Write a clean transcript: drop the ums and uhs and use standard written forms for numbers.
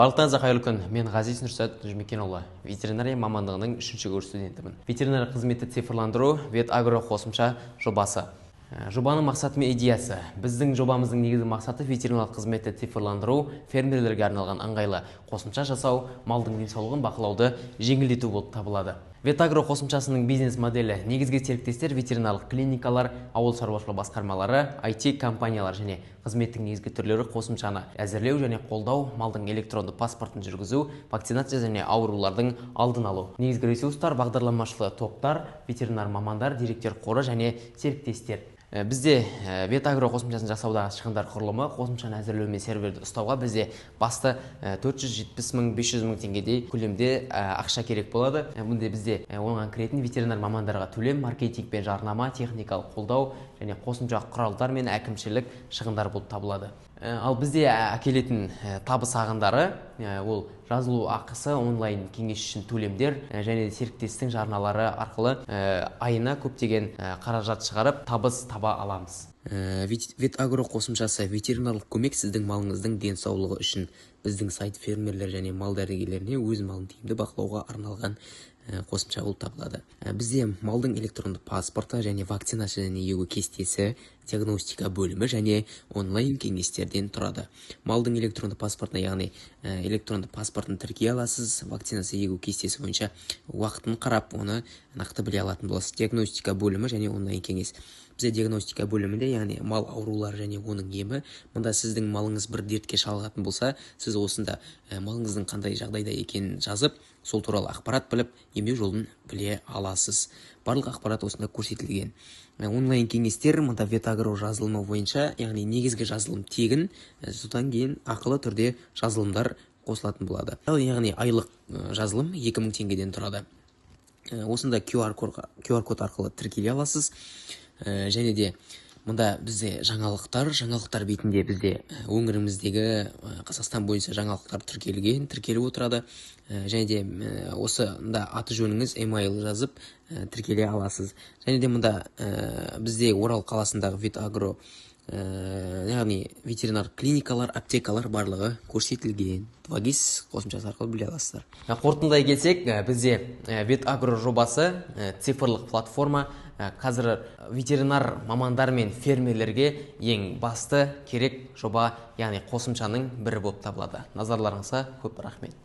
Барлықтарыңызға қайырлы күн. Мен Ғазиз Нұрсат Жұмекенұлы, ветеринария мамандығының 3-ші курс студентімін. Ветеринария қызметті цифрландыру ветагро қосымша жобасы. Жобаның мақсаты мен идеясы. Біздің жобамыздың негізгі мақсаты ветеринарлық қызметті цифрландыру, фермерлерге арналған ыңғайлы қосымша жасау, малдың денсаулығын бақылауды жеңілдету болып табылады. Ветагро қосымшасының бизнес моделі негізгі серіктестер ветеринарлық клиникалар, ауыл шаруашылығы басқармалары, IT компаниялар және қызметтің негізгі түрлері қосымшаны әзірлеу және қолдау, малдың электронды паспортын жүргізу, вакцинация және аурулардың алдын алу. Негізгі ресурстар бағдарламашылы топтар, ветеринар мамандар, директор қоры және серіктестер. Бізде ветагро қосымшасын жасаудағы шығындар құрылымы, қосымшаны әзірлеу мен серверді ұстауға бізде басты 470 мың 500 мың теңгедей көлемде ақша керек болады. Бұнда бізде оған кіретін ветеринар мамандарға төлем, маркетинг пен жарнама, техникалық қолдау және қосымша құралдар мен әкімшілік шығындар болып табылады. Ал бізде әкелетін табыс ағындары ол жазылу ақысы, онлайн кеңес үшін төлемдер және серіктестің жарналары арқылы айына көптеген қаражат шығарып табыс таба аламыз. Ветагро қосымшасы ветеринарлық көмек сіздің малыңыздың денсаулығы үшін. Біздің сайт фермерлер және мал дәрігерлеріне өз малын тиімді бақылауға арналған қосымша болып табылады. Бізде малдың электронды паспорты және вакцинация және егу кестесі, диагностика бөлімі және онлайн кеңестерден тұрады. Малдың электронды паспортына, яғни электронды паспортын тіркей аласыз, вакцинация егу кестесі бойынша уақытын қарап, оны нақты біле алатын боласыз. Диагностика бөлімі және онлайн кеңес. Бізде диагностика бөлімінде, яғни мал аурулары және оның емі. Мұнда сіздің малыңыз бір дертке шалдығатын болса, сіз осында малыңыздың қандай жағдайда екенін жазып, сол туралы ақпарат біліп, емдеу жолын біле аласыз. Барлық ақпарат осында көрсетілген. Онлайн кеңестер мұнда ветагро жазылымы бойынша, яғни негізгі жазылым тегін, содан кейін ақылы түрде жазылымдар қосылатын болады. Яғни айлық жазылым 2000 теңгеден тұрады. Осында QR код арқылы тіркеле аласыз. Және де мұнда бізде жаңалықтар бетінде бізде өңіріміздегі Қазақстан бойынша жаңалықтар тіркеліп отырады. Және де осында аты жөніңіз, емайл жазып тіркеле аласыз. Және де мұнда бізде Орал қаласындағы ветагро, яғни ветеринар клиникалар, аптекалар барлығы көрсетілген. 2GIS қосымшасы арқылы біле аласыздар. Қорытындылай келсек, бізде ветагро жобасы цифрлық платформа. Қазір ветеринар мамандар мен фермерлерге ең басты керек жоба, яғни қосымшаның бірі болып табылады. Назарларыңызға көп рахмет.